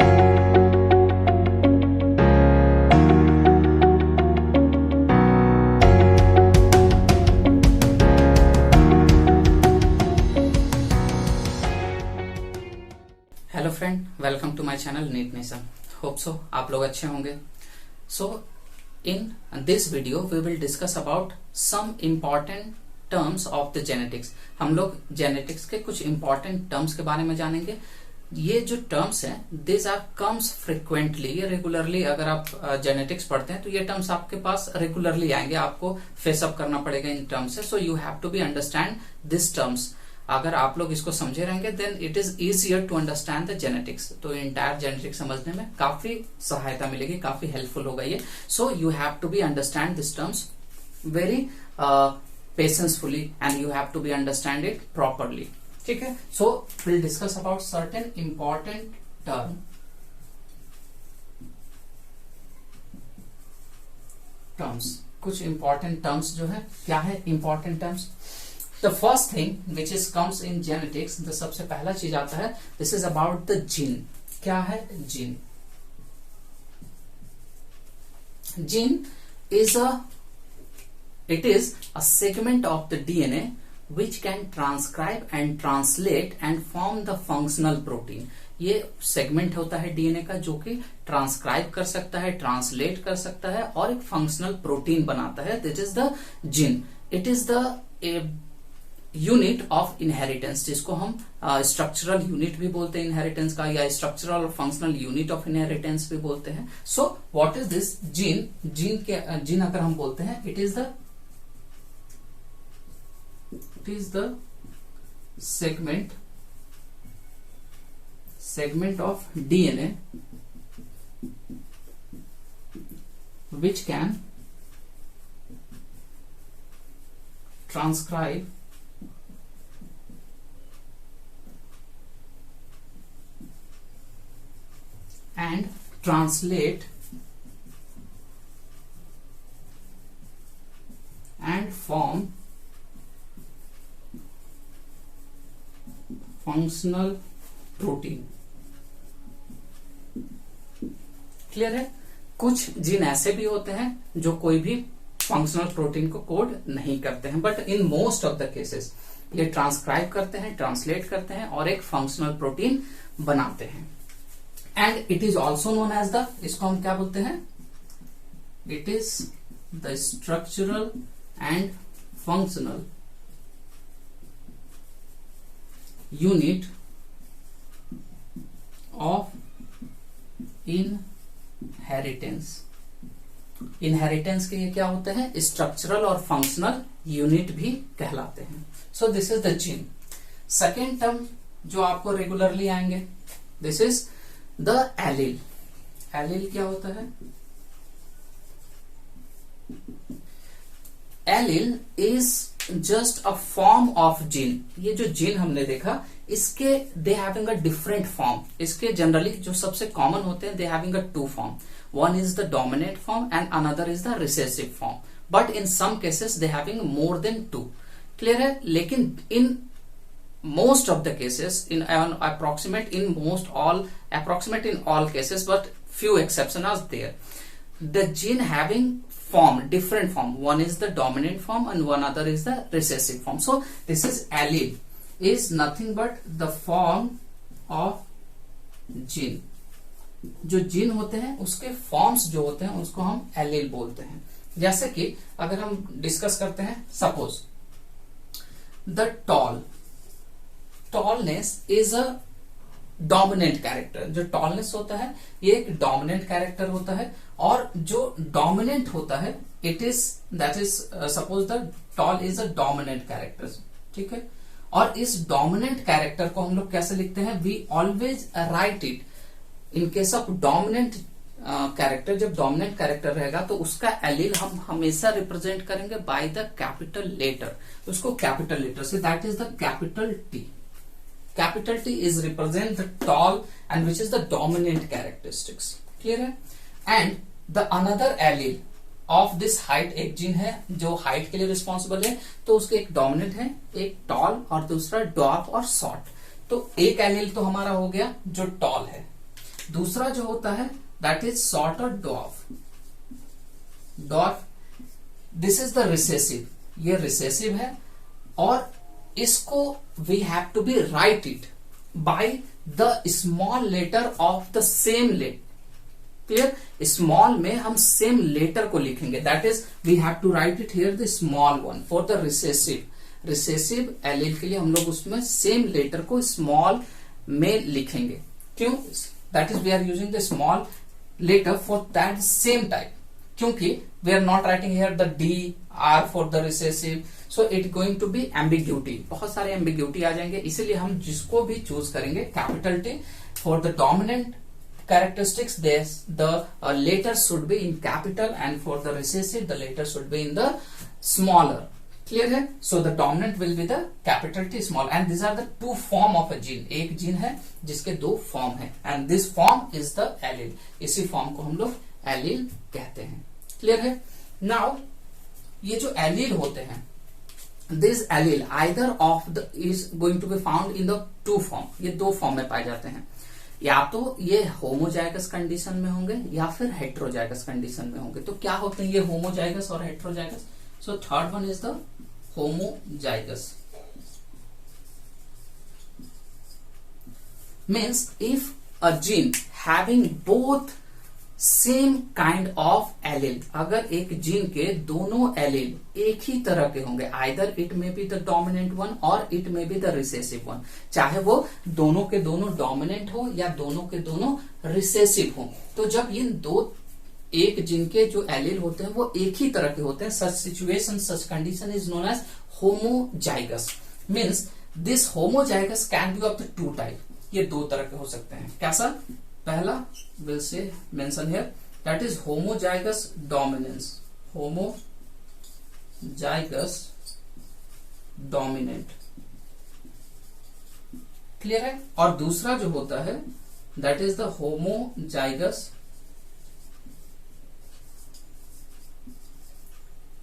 Hello friend, welcome to my channel NEET nation. Hope so आप लोग अच्छे होंगे। So in this video we will discuss about some important terms of the genetics. हम लोग genetics के कुछ important terms के बारे में जानेंगे। ये जो टर्म्स हैं दिस आर कम्स फ्रिक्वेंटली, ये रेगुलरली अगर आप जेनेटिक्स पढ़ते हैं तो ये टर्म्स आपके पास रेगुलरली आएंगे, आपको फेसअप करना पड़ेगा इन टर्म्स से। So you have to be understand this terms. अगर आप लोग इसको समझे रहेंगे then it is easier to understand the genetics. तो इंटायर जेनेटिक्स समझने में काफी सहायता मिलेगी, काफी हेल्पफुल होगा ये। So you have to be understand this terms very patiencefully and you have to be understand it properly. ठीक है, so will discuss about certain important terms. कुछ इंपॉर्टेंट टर्म्स जो है, क्या है important terms? The first thing which is comes in genetics, the सबसे पहला चीज आता है, this is about the gene. क्या है gene? Gene is it is a segment of the DNA which can transcribe and translate and form the functional protein। ये segment होता है डीएनए का जो कि ट्रांसक्राइब कर सकता है, ट्रांसलेट कर सकता है और एक फंक्शनल प्रोटीन बनाता है। This is the gene. It is the unit of inheritance, जिसको हम स्ट्रक्चरल यूनिट भी बोलते हैं इनहेरिटेंस का, या स्ट्रक्चरल और फंक्शनल यूनिट ऑफ इनहेरिटेंस भी बोलते हैं। So what is this gene? Gene अगर हम बोलते हैं, it is the segment of DNA which can transcribe and translate and form functional protein. Clear है? कुछ जीन ऐसे भी होते हैं जो कोई भी फंक्शनल प्रोटीन को कोड नहीं करते हैं, but in most of the cases ये ट्रांसक्राइब करते हैं, ट्रांसलेट करते हैं और एक फंक्शनल प्रोटीन बनाते हैं। And it is also known as the, इसको हम क्या बोलते हैं? It is the structural and functional unit of inheritance. Inheritance के ये क्या होते हैं? स्ट्रक्चरल और फंक्शनल यूनिट भी कहलाते हैं। So this is the gene. Second term जो आपको रेगुलरली आएंगे, this is the allele. Allele क्या होता है? Allele is just a form of gene. ये जो जीन हमने देखा, इसके they having a different form. इसके जनरली जो सबसे कॉमन होते हैं, they having a two form. One is the dominant form and another is the recessive form, but in some cases they having more than two. Clear है? लेकिन in most of the cases, in approximate in all cases, but few exceptions are there, the gene having form, different form, one is the dominant form and one other is the recessive form. So this is allele is nothing but the form of gene। जो gene होते हैं उसके forms जो होते हैं उसको हम allele बोलते हैं। जैसे कि अगर हम डिस्कस करते हैं, suppose the tallness is a dominant character. जो टॉलनेस होता है ये एक डोमिनेंट कैरेक्टर होता है, और जो डोमिनेंट होता है it is that is suppose the tall is a dominant character. ठीक है, और इस डोमिनेंट कैरेक्टर को हम लोग कैसे लिखते हैं? We always write it in case of dominant character. जब डोमिनेंट कैरेक्टर रहेगा तो उसका एलील हम हमेशा रिप्रेजेंट करेंगे बाय द कैपिटल लेटर। उसको कैपिटल लेटर से, that is the capital T. Capital T is represent the tall and which is the dominant characteristics. Clear है? And the another allele of this height, एक gene है जो height के लिए responsible है, तो उसके एक डोमिनेंट है, एक टॉल और दूसरा डॉर्फ और शॉर्ट। तो एक एलील तो हमारा हो गया जो टॉल है, दूसरा जो होता है that is shorter dwarf. Dwarf, this is the recessive, ये रिसेसिव है और इसको we have to be write it by the small letter of the same letter. Clear, small में हम सेम लेटर को लिखेंगे, that is we have to write it here the small one for the recessive. Recessive allele के लिए हम लोग उसमें same letter को स्मॉल में लिखेंगे। क्यों? That is we are using the small letter for that same type, क्योंकि we are not writing here the D R for the recessive, so it going to be ambiguity, बहुत सारे ambiguity आ जाएंगे। इसीलिए हम जिसको भी चूज करेंगे capital T for the dominant characteristics, the letter should be in capital, and for the recessive the letter should be in the smaller. Clear है? So the dominant will be the capital T small, and these are the two form of a gene. एक gene है जिसके दो form है, and this form is the allele. इसी form को हम लोग एलील कहते हैं। क्लियर है? नाउ ये जो एलील होते हैं, this allele either of the is going to be found in the two form, ये दो फॉर्म में पाए जाते हैं। या तो ये होमोजाइगस कंडीशन में होंगे या फिर हेट्रोजाइगस कंडीशन में होंगे। तो क्या होते हैं ये होमोजाइगस और heterozygous? So third one is the homozygous, means if a gene having both same kind of allele, अगर एक जीन के दोनों एलील एक ही तरह के होंगे, either it may be the dominant one or it may be the recessive one, चाहे वो दोनों के दोनों डोमिनेंट हो या दोनों के दोनों रिसेसिव हो, तो जब इन दो एक जीन के जो एलील होते हैं वो एक ही तरह के होते हैं, such situation, such condition is known as homozygous. Means this homozygous can be of the two type, ये दो तरह के हो सकते हैं। कैसा? पहला will say mention here that is homozygous dominance, homozygous dominant. Clear है? और दूसरा जो होता है that is the homozygous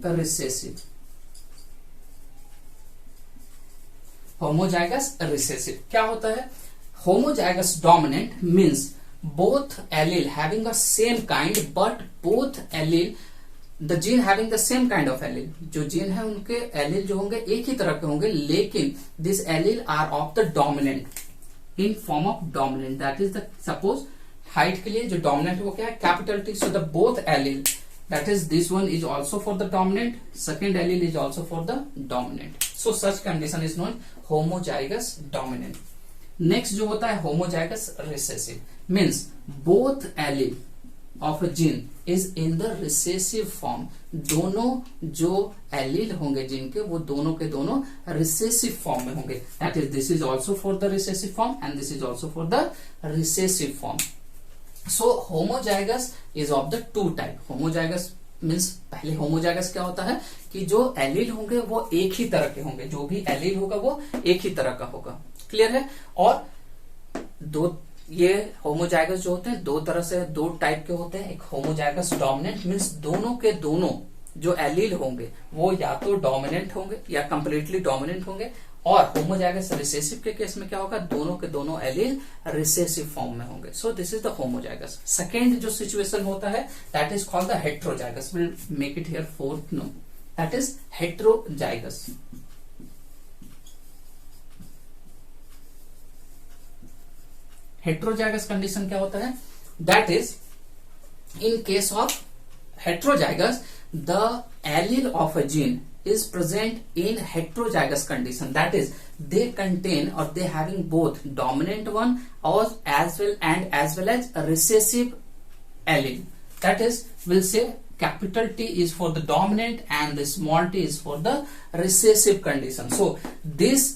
recessive. Homozygous recessive क्या होता है? homozygous dominant means both allele having the same kind, but both allele, the gene having the same kind of allele, जो जीन है उनके एलील जो होंगे एक ही तरह के होंगे, लेकिन this allele are of the dominant in form of dominant, that is the suppose height के लिए जो डोमिनेंट वो क्या है? Capital T. So the both allele, that is this one is also for the dominant, second allele is also for the dominant, so such condition is known homozygous dominant. Next जो होता है homozygous recessive, means both allele of a gene is in the recessive form, दोनों जो allele होंगे gene के वो दोनों के दोनों रिसेसिव फॉर्म में होंगे, that is this is also for the recessive form and this is also for the recessive form. So homozygous is of the two type. Homozygous means पहले होमोजाइगस क्या होता है कि जो एलील होंगे वो एक ही तरह के होंगे, जो भी एलील होगा वो एक ही तरह का होगा। क्लियर है? और दो ये होमोजाइगस जो होते हैं दो तरह से, दो टाइप के होते हैं। एक होमोजाइगस डोमिनेंट मीन्स दोनों के दोनों जो एलील होंगे वो या तो डोमिनेंट होंगे या कंप्लीटली डोमिनेंट होंगे, और होमोजाइगस रिसेसिव के केस में क्या होगा? दोनों के दोनों एलील रिसेसिव फॉर्म में होंगे। So this is the homozygous. Second जो सिचुएशन होता है that is called the heterozygous. Will make it here fourth no, that is heterozygous. Heterozygous condition क्या होता है? That is in case of heterozygous the allele of a gene is present in heterozygous condition, that is they contain or they having both dominant one or as well as a recessive allele, that is we'll say capital T is for the dominant and the small t is for the recessive condition. So this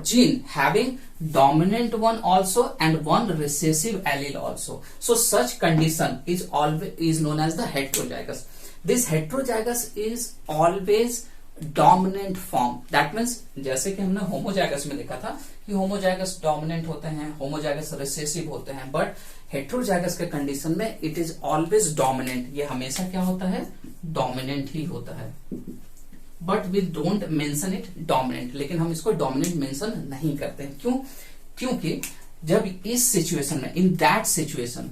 gene having dominant one also and one recessive allele also, so such condition is always known as the heterozygous. This heterozygous is always dominant form, that means जैसे कि हमने homozygous में देखा था कि homozygous dominant होते हैं, homozygous recessive होते हैं, बट हेट्रोजाइगस के कंडीशन में इट इज ऑलवेज डोमिनेंट, ये हमेशा क्या होता है? डोमिनेंट ही होता है, but we don't mention it dominant, लेकिन हम इसको डोमिनेंट मेंशन नहीं करते हैं। क्यों? क्योंकि जब इस सिचुएशन में, in that situation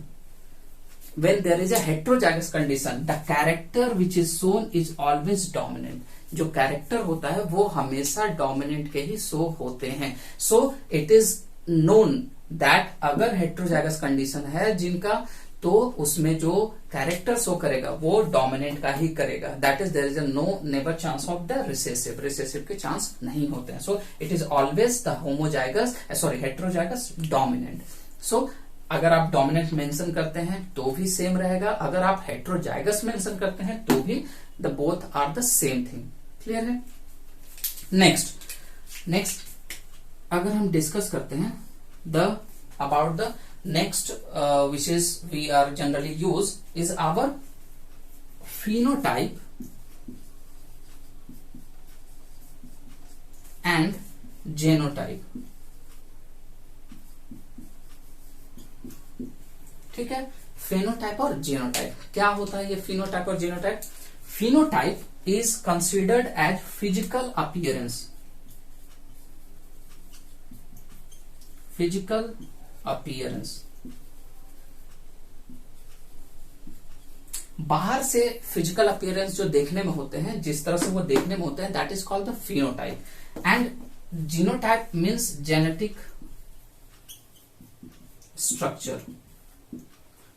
when there is a heterozygous condition, the character which is shown is always dominant. जो कैरेक्टर होता है वो हमेशा डोमिनेंट के ही शो होते हैं. So it is known that अगर हेट्रोजाइगस कंडीशन है जिनका, तो उसमें जो कैरेक्टर शो करेगा वो डोमिनेंट का ही करेगा. That is there is no never chance of the recessive. Recessive के चांस नहीं होते हैं. So it is always the homozygous, sorry heterozygous dominant. So अगर आप डोमिनेंट मेंशन करते हैं तो भी सेम रहेगा, अगर आप हेट्रोजाइगस मेंशन करते हैं तो भी the both are the same thing. Clear है? नेक्स्ट अगर हम डिस्कस करते हैं the about the next which is we are generally use is our phenotype and genotype. ठीक है, फेनोटाइप और जीनोटाइप. क्या होता है ये फिनोटाइप और genotype? Phenotype is considered as physical appearance. Physical appearance, बाहर से फिजिकल अपीयरेंस जो देखने में होते हैं, जिस तरह से वो देखने में होते हैं, that is called the phenotype. And genotype means genetic structure.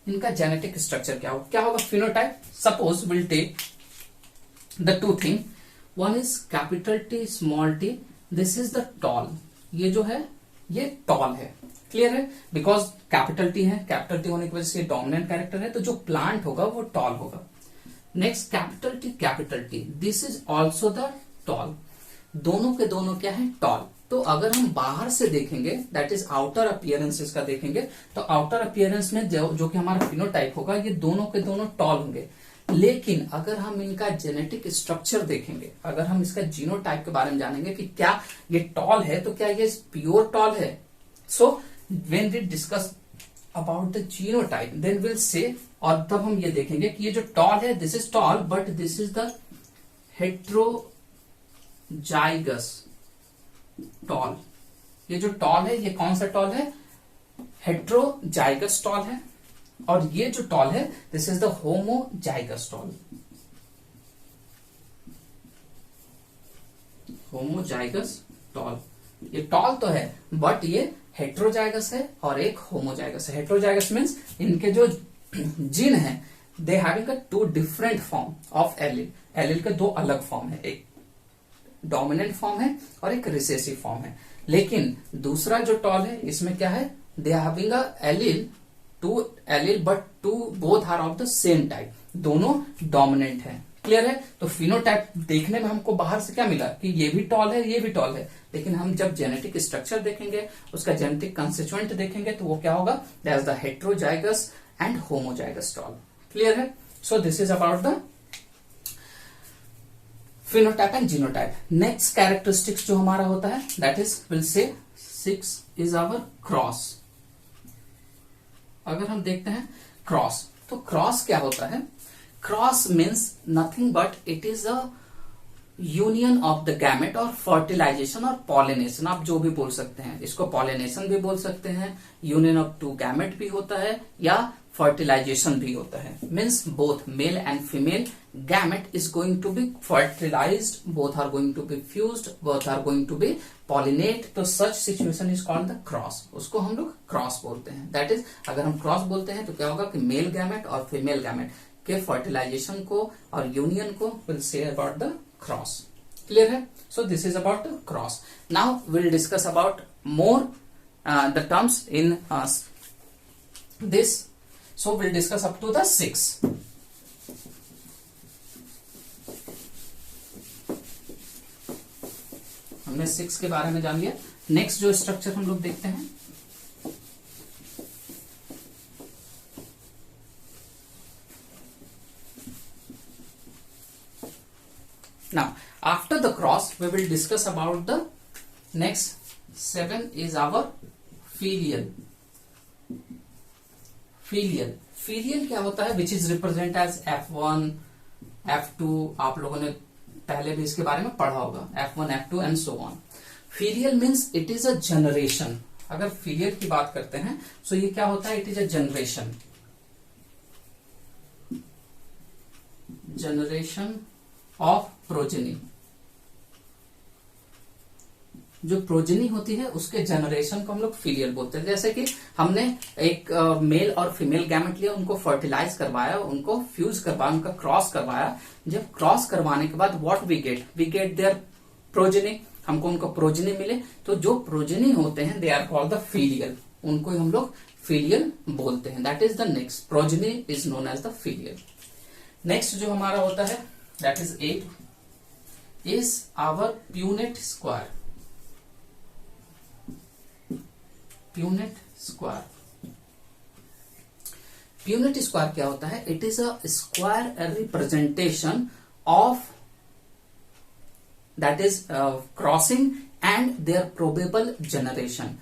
इनका जेनेटिक स्ट्रक्चर क्या होगा? Phenotype, suppose will take the two thing, one is capital T small T. This is the tall. ये जो है ये टॉल है. क्लियर है? Because capital T है, कैपिटल टी होने की वजह से डोमिनेंट कैरेक्टर है, तो जो प्लांट होगा वो टॉल होगा. Next capital T, this is also the tall. दोनों के दोनों क्या है? टॉल. तो अगर हम बाहर से देखेंगे, दैट इज आउटर अपीयरेंस इसका देखेंगे, तो आउटर अपीयरेंस में जो कि हमारा फिनोटाइप होगा, ये दोनों के दोनों टॉल होंगे. लेकिन अगर हम इनका जेनेटिक स्ट्रक्चर देखेंगे, अगर हम इसका जीनोटाइप के बारे में जानेंगे कि क्या ये टॉल है, तो क्या ये प्योर टॉल है. So when we discuss about the genotype, then will say, और तब हम ये देखेंगे कि ये जो टॉल है, this is tall, but this is the heterozygous tall. ये जो टॉल है, ये कौन सा टॉल है? हेट्रोजाइगस टॉल है. और ये जो टॉल है, this is the homozygous tall. Homozygous tall, ये टॉल तो है बट ये हेट्रोजाइगस है और एक होमोजाइगस है. हेट्रोजाइगस मीन्स इनके जो जीन है, they having a two different form of allele. Allele के दो अलग फॉर्म है, एक डोमिनेंट फॉर्म है और एक रिसेसिव फॉर्म है. लेकिन दूसरा जो टॉल है, इसमें क्या है? They having a allele, two allele but two both are of the same type. दोनों डोमिनेंट है. क्लियर है? तो फिनोटाइप देखने में हमको बाहर से क्या मिला कि ये भी टॉल है, ये भी टॉल है. लेकिन हम जब जेनेटिक स्ट्रक्चर देखेंगे, उसका जेनेटिक कंस्टिट्यूएंट देखेंगे, तो वो क्या होगा? That is the heterozygous and homozygous tall. Clear है? So this is about the phenotype and genotype. Next characteristics जो हमारा होता है, that is will say 6 is our cross. अगर हम देखते हैं क्रॉस, तो क्रॉस क्या होता है? Cross means nothing but it is a union of the gamete और फर्टिलाइजेशन और पॉलिनेशन, आप जो भी बोल सकते हैं. इसको पॉलिनेशन भी बोल सकते हैं, यूनियन ऑफ टू गैमेट भी होता है, या फर्टिलाइजेशन भी होता है. Means both male and female gamete is going to be fertilised, both are going to be fused, both are going to be pollinate. तो such situation is called the cross. उसको हम लोग क्रॉस बोलते हैं. That is, अगर हम cross बोलते हैं तो क्या होगा कि मेल गैमेट और फीमेल गैमेट के फर्टिलाइजेशन को और यूनियन को will say about the cross. Clear है? So this is about the cross. Now will discuss about more the terms in this. So we'll discuss up to the 6. हमने 6 के बारे में जान लिया. नेक्स्ट जो स्ट्रक्चर हम लोग देखते हैं, now after the cross we will discuss about the next 7 is our filial. Filial क्या होता है? Which is represent as F1, F2. आप लोगों ने पहले भी इसके बारे में पढ़ा होगा, F1, F2 and so on. Filial means it is a generation. अगर फीलियल की बात करते हैं सो ये क्या होता है, it is a generation of progeny. जो प्रोजेनी होती है उसके जनरेशन को हम लोग फीलियल बोलते हैं। जैसे कि हमने एक मेल और फीमेल गैमेट लिया, उनको फर्टिलाइज करवाया, उनको फ्यूज करवाया, उनका क्रॉस करवाया। जब क्रॉस करवाने के बाद what we get their progeny, हमको उनको प्रोजेनी मिले। तो जो प्रोजेनी होते हैं they are called the filial, उनको हम लोग फीलियल बोलते हैं। That is the next, progeny is known as the filial. Next जो हमारा होता है that is 8 is our Punnett square. Punnett square, Punnett square क्या होता है, it is a square representation of that is crossing and their probable generation.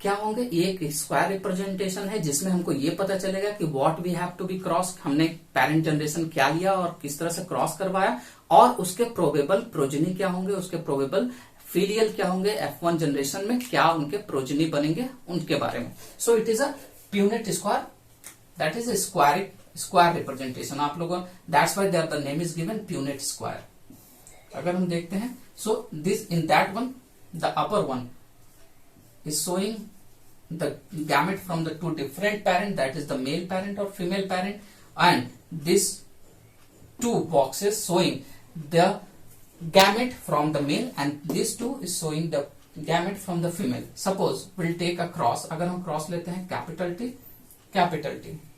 क्या होंगे, ये एक स्क्वायर रिप्रेजेंटेशन है जिसमें हमको ये पता चलेगा कि what we have to be cross, हमने पेरेंट जनरेशन क्या लिया और किस तरह से क्रॉस करवाया, और उसके प्रोबेबल प्रोजेनी क्या होंगे, उसके प्रोबेबल फीलियल क्या होंगे, F1 जनरेशन में क्या उनके प्रोजेनी बनेंगे उनके बारे में। सो it is a Punnett square, that is square representation. आप लोगों, that's why the name is given Punnett square. अगर हम देखते हैं so this in that one the upper one is showing the gamete from the two different parent, that is the male parent or female parent, and this two boxes showing the gamete from the male and this two is showing the gamete from the female. Suppose we'll take a cross, अगर हम cross लेते हैं capital T,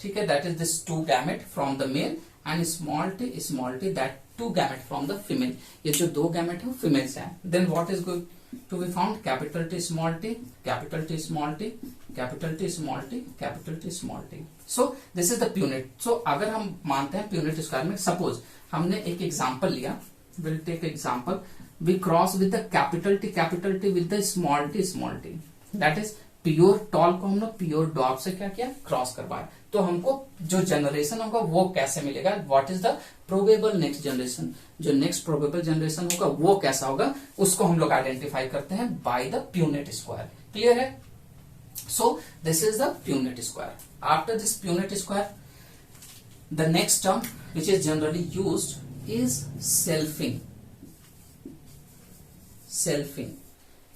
ठीक है, that is this two gamete from the male and small t, that two gamete from the female. ये जो दो gamete है वो female से है। Then what is going to be found, capital T small t, capital T small t, capital T small t, capital T small t. So this is the punate. So अगर हम मानते हैं punate square में, suppose हमने एक example लिया, we'll take example, we cross with the capital T with the small t, that is pure tall को हम लोग प्योर डॉग से क्या किया, क्रॉस करवाया। तो हमको जो जनरेशन होगा वो कैसे मिलेगा, what is the probable next generation, जो नेक्स्ट प्रोबेबल जनरेशन होगा वो कैसा होगा, उसको हम लोग आइडेंटिफाई करते हैं by the Punnett square. Clear है? So this is the Punnett square. After this Punnett square the next term which is generally used is selfing.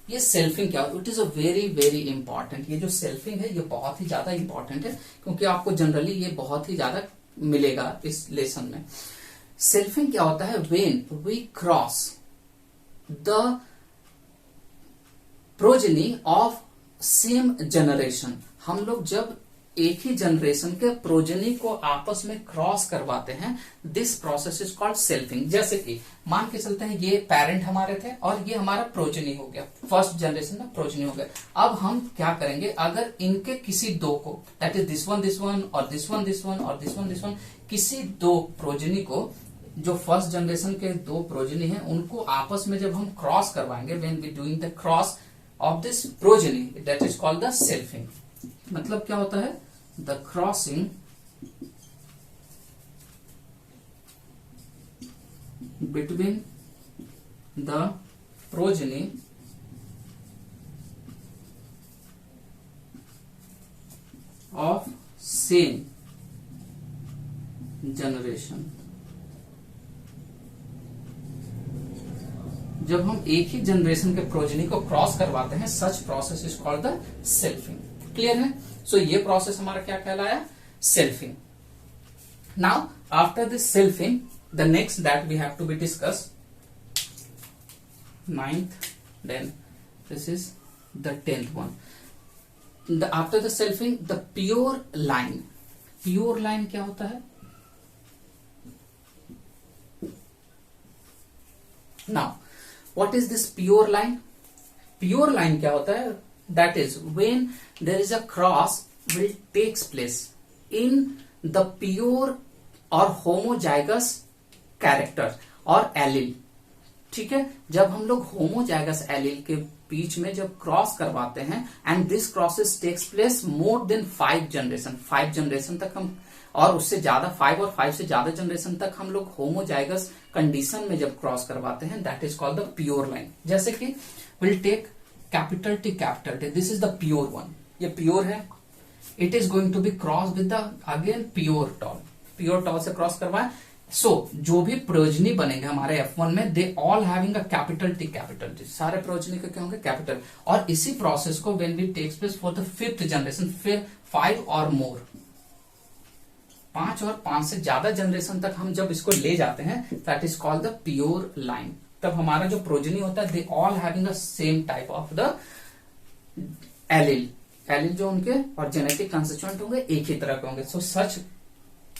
ये सेल्फिंग क्या, it is a very very important. ये जो selfing है ये बहुत ही ज्यादा important है क्योंकि आपको जनरली ये बहुत ही ज्यादा मिलेगा इस लेसन में। सेल्फिंग क्या होता है, when we cross the progeny of same generation, हम लोग जब एक ही जनरेशन के प्रोजेनी को आपस में क्रॉस करवाते हैं, this process is called selfing. जैसे कि मान के चलते हैं ये पेरेंट हमारे थे और ये हमारा प्रोजेनी हो गया, फर्स्ट जनरेशन में प्रोजेनी हो गया। अब हम क्या करेंगे, अगर इनके किसी दो को, दैट इज दिस वन और दिस वन और दिस वन, किसी दो प्रोजेनी को, जो फर्स्ट जनरेशन के दो प्रोजेनी है उनको आपस में जब हम क्रॉस करवाएंगे, when we doing the cross of this progeny, that is called the selfing. मतलब क्या होता है, the crossing between the progeny of same generation. जब हम एक ही जनरेशन के प्रोजेनी को क्रॉस करवाते हैं, such process is called the selfing. Clear है? सो ये प्रोसेस हमारा क्या कहलाया, selfing. Now after this selfing the next that we have to be discuss, 9th, then this is the 10th one. After the selfing the pure line. Pure line क्या होता है, now what is this pure line? Pure line क्या होता है, that is when there is a cross will takes place in the pure or homozygous character और allele. ठीक है, जब हम लोग होमोजाइगस एलिल के बीच में जब क्रॉस करवाते हैं and this crosses takes place more than 5 generation तक हम, और उससे ज्यादा 5 और 5 से ज्यादा जनरेशन तक हम लोग होमोजाइगस कंडीशन में जब क्रॉस करवाते हैं, that is called the pure line. जैसे कि will take capital T, this is the pure one, ये प्योर है. It is going to be cross with the again pure tall, pure tall से cross करवाए. So जो भी progeny बनेंगे हमारे F1 में, they all having a capital T, सारे प्रोजनी के क्या होंगे, कैपिटल. और इसी प्रोसेस को when we takes place for the fifth generation, फिर 5 और मोर, 5 और 5 से ज्यादा जनरेशन तक हम जब इसको ले जाते हैं, that is called the pure line. तब हमारा जो प्रोजनी होता है, they all having the same type of the allele, जो उनके और जेनेटिक कंस्टिट्यूएंट होंगे एक ही तरह के होंगे. So such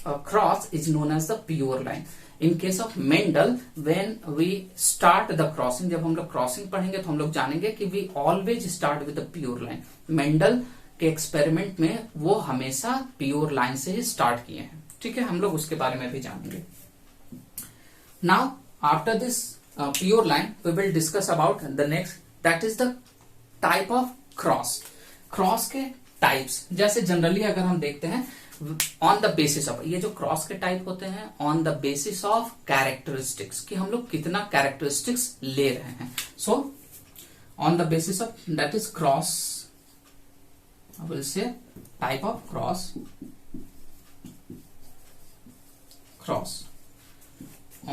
cross is known as the pure line. In case of Mendel, when we start the crossing, जब हम लोग क्रॉसिंग पढ़ेंगे तो हम लोग जानेंगे कि we always start with the pure line. Mendel के एक्सपेरिमेंट में वो हमेशा प्योर लाइन से ही स्टार्ट किए हैं. ठीक है, हम लोग उसके बारे में भी जानेंगे. Now after this pure line we will discuss about the next, that is the type of cross. Cross के टाइप्स, जैसे जनरली अगर हम देखते हैं ऑन द बेसिस ऑफ, ये जो क्रॉस के टाइप होते हैं on the basis of characteristics, कि हम लोग कितना कैरेक्टरिस्टिक्स ले रहे हैं. So on the basis of that is cross, I will say type of cross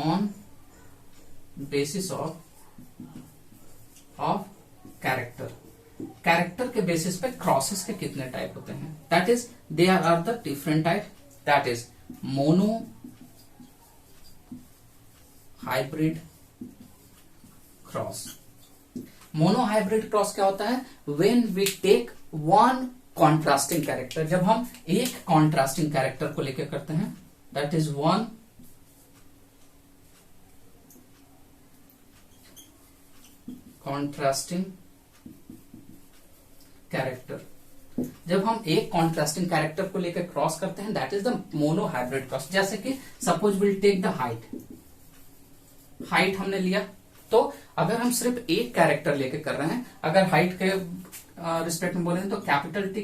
on basis of character के बेसिस पे क्रॉसेस के कितने टाइप होते हैं, that is they are the different type, that is monohybrid cross. Monohybrid cross क्या होता है, when we take one contrasting character, जब हम एक कॉन्ट्रास्टिंग कैरेक्टर को लेकर करते हैं, that is one contrasting character. जब हम एक कॉन्ट्रास्टिंग कैरेक्टर को लेकर क्रॉस करते हैं, that is the monohybrid cross. जैसे कि suppose will take the height हमने लिया, तो अगर हम सिर्फ एक कैरेक्टर लेके कर रहे हैं, अगर हाइट के रिस्पेक्ट में बोलेंगे तो capital T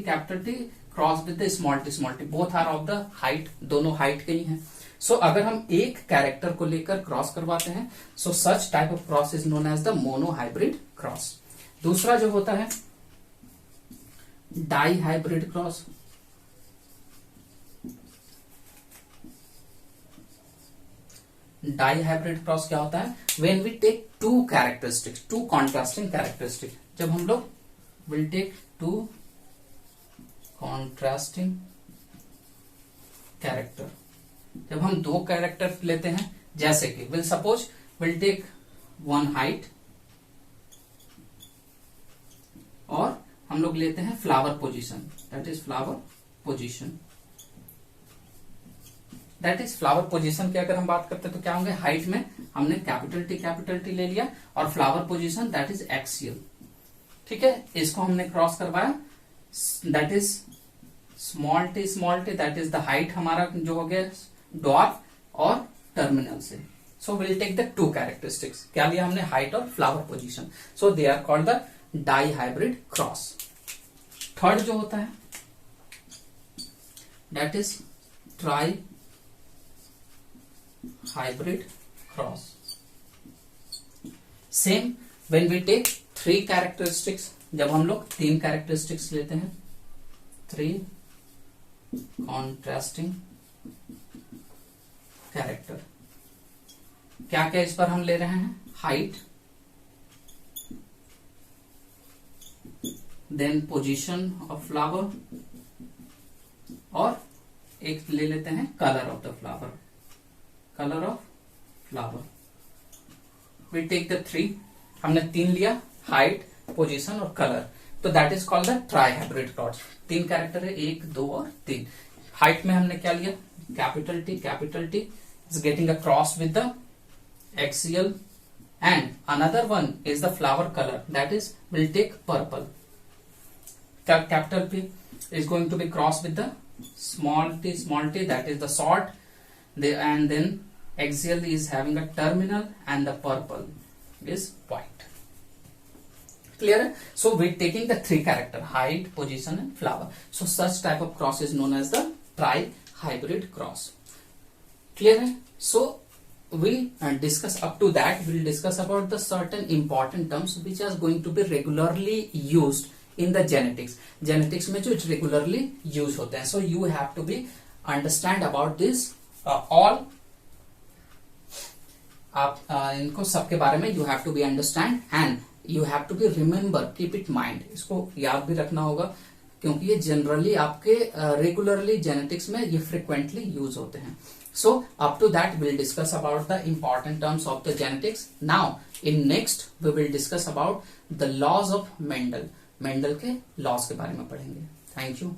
cross with the small T, both are of the height, दोनों हाइट के ही हैं. सो अगर हम एक कैरेक्टर को लेकर क्रॉस करवाते हैं, so such type of cross is known as the monohybrid cross. दूसरा जो होता है dihybrid cross. Dihybrid cross क्या होता है, when we take two characteristics, two contrasting characteristic, जब हम लोग will take two contrasting character, जब हम दो कैरेक्टर लेते हैं, जैसे कि will suppose will take one height और हम लोग लेते हैं flower position, that is flower position. That is flower position की अगर हम बात करते हैं तो क्या होंगे, हाइट में हमने कैपिटल टी ले लिया और flower position that is axial. ठीक है, इसको हमने क्रॉस करवाया, that is small T that is the height हमारा जो हो गया डॉट और टर्मिनल से. So will take the two characteristics, क्या लिया हमने, हाइट और flower position. So they are called the dihybrid cross. Third जो होता है that is trihybrid cross. Same when we take three characteristics, जब हम लोग तीन कैरेक्टरिस्टिक्स लेते हैं, थ्री कॉन्ट्रास्टिंग कैरेक्टर, क्या क्या इस पर हम ले रहे हैं, height, then position of flower, और एक ले लेते हैं colour of the flower, colour of flower. We take the three, हमने तीन लिया, हाइट, पोजीशन और कलर, तो that is called the trihybrid cross. तीन कैरेक्टर है, एक, दो और तीन. हाइट में हमने क्या लिया, capital T is getting a cross with the axial, and another one is the flower color, that is will take purple. Capital P is going to be crossed with the small t, that is the short, and then axial is having a terminal, and the purple is white. Clear? So we're taking the three character, height, position and flower. So such type of cross is known as the tri-hybrid cross. Clear है? So we'll discuss up to that, we'll discuss about the certain important terms which are going to be regularly used in the genetics में जो regularly use होते हैं. So you have to be understand about this all. आप इनको सबके बारे में you have to be understand and you have to be remember, keep it mind. इसको याद भी रखना होगा क्योंकि ये जनरली आपके रेगुलरली जेनेटिक्स में ये फ्रिक्वेंटली यूज होते हैं. So up to that we'll discuss about the important terms of the genetics. Now in next we will discuss about the laws of Mendel. Mendel के लॉज के बारे में पढ़ेंगे. Thank you.